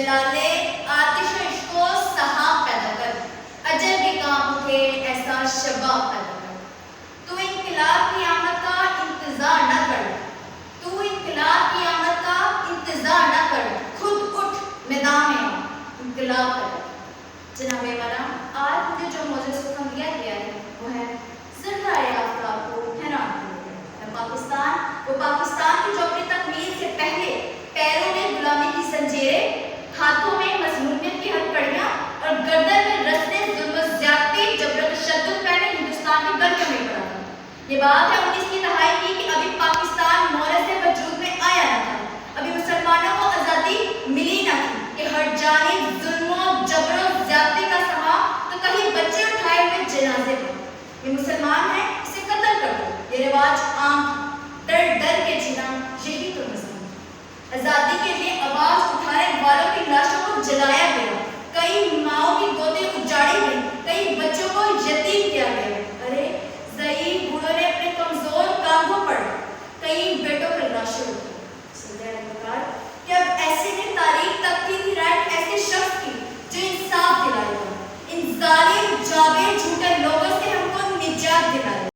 जलाले आतिश इश्क को सहाब पैदा कर, अजल के काम उठे ऐसा शबाब पैदा कर। तू इनकलाब की आमद का इंतजार न कर, तू इनकलाब की आमद का इंतजार न कर, खुद उठ मैदान में आ, इनकलाब कर। जनाबे वाला, आज मुझे जो मौजूद सुखम दिया गया है वो है ज़र्राए आफ़ताब को हैरान कर दिया। पाकिस्तान, वो पाकिस्तान की जो अपनी तकमील से पहले पैरों में गुलामी की जंजीरें, हाथों में मज़लूमियत की हथकड़ियाँ और गर्दन में रस्ते जुल्म ज़्यादती जबर तशद्दुद पहने हिंदुस्तान के गलके में पड़ा था। ये बात है 19 की दहाई की कि अभी पाकिस्तान मौलद से वजूद में आया न था, अभी मुसलमानों को आज़ादी मिली न थी कि हर जानिब जुल्म जबर ज़्यादती का समा तो कहीं बच्चे उठाए हुए जनाजे पर। ये मुसलमान है, इसे कत्ल कर दो, ये रिवाज आम था। डर डर के जीना यही तो निज़ाम है। आज़ादी के लिए आवाज़ उठाने वालों की लाशों को जलाया गया, कई